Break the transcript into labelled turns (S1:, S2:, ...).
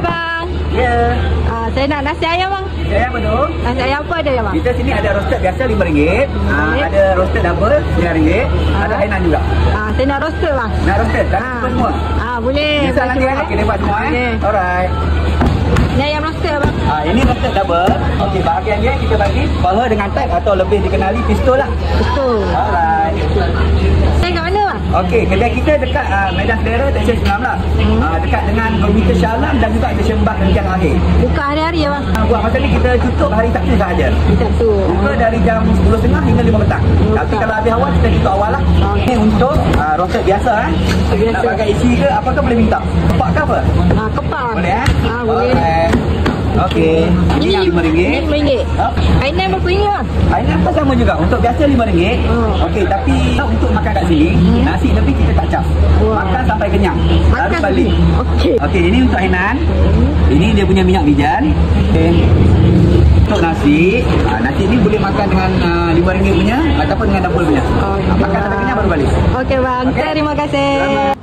S1: Bang.
S2: Ya.
S1: Saya nak nasi ayam bang.
S2: Nasi ayam apa tu?
S1: Nasi ayam apa ada ya bang?
S2: Kita sini ada roasted biasa RM5. Ada roasted double RM9. Ada hainan juga.
S1: Saya nak roasted bang.
S2: Nak roasted? Tak ada semua?
S1: Boleh.
S2: Bisa nanti okey, dia buat semua Alright.
S1: Ini ayam roasted bang.
S2: Ini roasted double. Okey, bahagian dia kita bagi paha dengan tag atau lebih dikenali pistol lah.
S1: Pistol.
S2: Alright.
S1: Saya kat mana bang?
S2: Okey, kedai kita dekat Medan Selera, Seksyen 19. Dekat dengan Komite Shah Alam dan juga Stesen Bas Kencang Akhir.
S1: Buka hari-hari ya bang?
S2: Buat masa ni kita tutup hari Sabtu sahaja.
S1: Sabtu.
S2: Buka dari jam 10.30 hingga 5 petang. Tapi kalau habis awal kita tutup awal lah. Ini untuk roasted biasa Nak pakai isi ke apa ke boleh minta. Kepak ke apa?
S1: Kepak.
S2: Boleh
S1: boleh.
S2: Okey. Ini RM5.
S1: RM5. Hainan berapa ringgit bang?
S2: Hainan pun sama juga. Untuk biasa RM5. Okey, tapi untuk makan kat sini, nasi lebih kita tak cas. Makan sampai kenyang. Lalu balik. Okey, ini untuk hainan. Ini dia punya minyak bijan. Okey. Untuk nasi, nasi ni boleh makan dengan RM5 punya ataupun dengan double punya. Makan sampai kenyang baru balik.
S1: Okey bang, terima kasih.